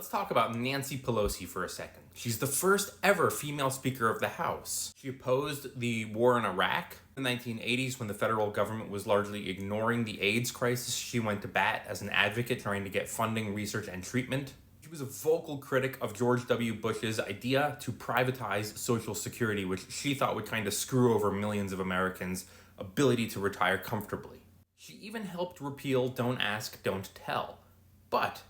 Let's talk about Nancy Pelosi for a second. She's the first ever female Speaker of the House. She opposed the war in Iraq. In the 1980s, when the federal government was largely ignoring the AIDS crisis, she went to bat as an advocate trying to get funding, research, and treatment. She was a vocal critic of George W. Bush's idea to privatize Social Security, which she thought would kind of screw over millions of Americans' ability to retire comfortably. She even helped repeal Don't Ask, Don't Tell. But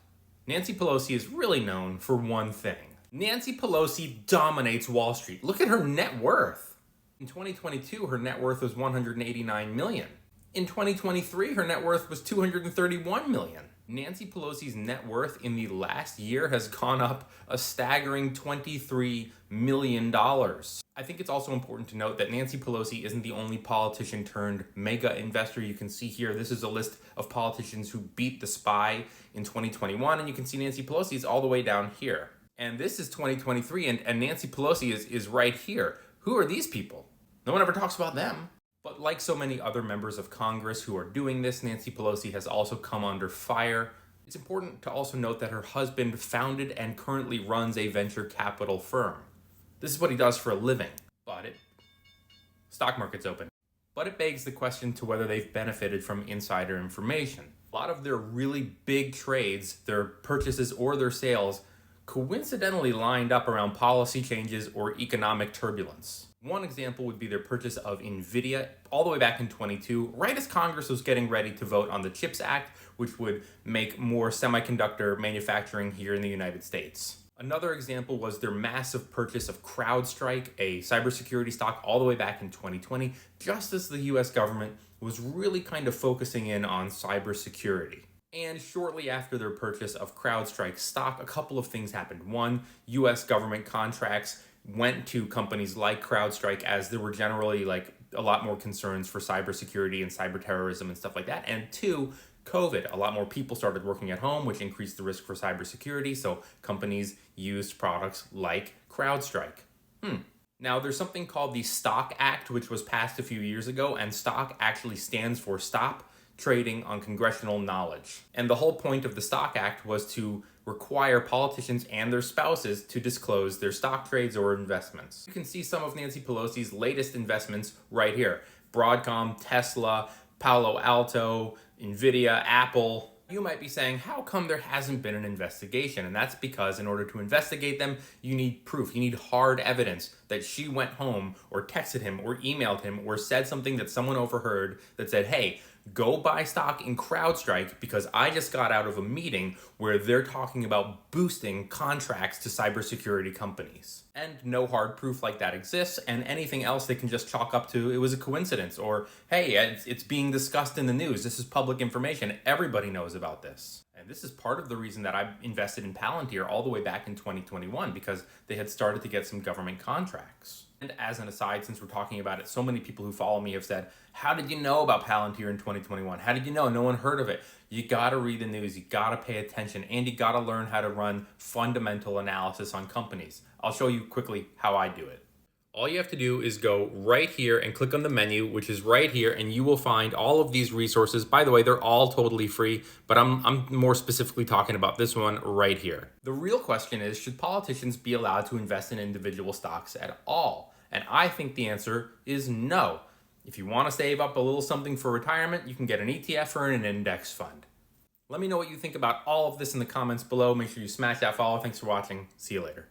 Nancy Pelosi is really known for one thing. Nancy Pelosi dominates Wall Street. Look at her net worth. In 2022, her net worth was $189 million. In 2023, her net worth was $231 million. Nancy Pelosi's net worth in the last year has gone up a staggering $23 million. I think it's also important to note that Nancy Pelosi isn't the only politician turned mega investor. You can see here, this is a list of politicians who beat the SPY in 2021, and you can see Nancy Pelosi is all the way down here. And this is 2023, and Nancy Pelosi is right here. Who are these people? No one ever talks about them. But like so many other members of Congress who are doing this, Nancy Pelosi has also come under fire. It's important to also note that her husband founded and currently runs a venture capital firm. This is what he does for a living. Stock market's open. But it begs the question to whether they've benefited from insider information. A lot of their really big trades, their purchases or their sales, coincidentally lined up around policy changes or economic turbulence. One example would be their purchase of Nvidia all the way back in 22, right as Congress was getting ready to vote on the CHIPS Act, which would make more semiconductor manufacturing here in the United States. Another example was their massive purchase of CrowdStrike, a cybersecurity stock, all the way back in 2020, just as the US government was really kind of focusing in on cybersecurity. And shortly after their purchase of CrowdStrike stock, a couple of things happened. One, US government contracts went to companies like CrowdStrike as there were generally a lot more concerns for cybersecurity and cyber terrorism and stuff like that. And two, COVID. A lot more people started working at home, which increased the risk for cybersecurity. So companies used products like CrowdStrike. Now, there's something called the Stock Act, which was passed a few years ago, and STOCK actually stands for Stop Trading on Congressional Knowledge. And the whole point of the Stock Act was to require politicians and their spouses to disclose their stock trades or investments. You can see some of Nancy Pelosi's latest investments right here. Broadcom, Tesla, Palo Alto, Nvidia, Apple. You might be saying, how come there hasn't been an investigation? And that's because in order to investigate them, you need proof. You need hard evidence that she went home or texted him or emailed him or said something that someone overheard that said, hey, go buy stock in CrowdStrike because I just got out of a meeting where they're talking about boosting contracts to cybersecurity companies. And no hard proof like that exists, and anything else they can just chalk up to it was a coincidence, or hey, it's being discussed in the news. This is public information. Everybody knows about this. And this is part of the reason that I invested in Palantir all the way back in 2021, because they had started to get some government contracts. And as an aside, since we're talking about it, so many people who follow me have said, how did you know about Palantir in 2021? How did you know? No one heard of it. You gotta read the news, you gotta pay attention, and you gotta learn how to run fundamental analysis on companies. I'll show you quickly how I do it. All you have to do is go right here and click on the menu, which is right here, and you will find all of these resources. By the way, they're all totally free, but I'm more specifically talking about this one right here. The real question is, should politicians be allowed to invest in individual stocks at all? And I think the answer is no. If you want to save up a little something for retirement, you can get an ETF or an index fund. Let me know what you think about all of this in the comments below. Make sure you smash that follow. Thanks for watching. See you later.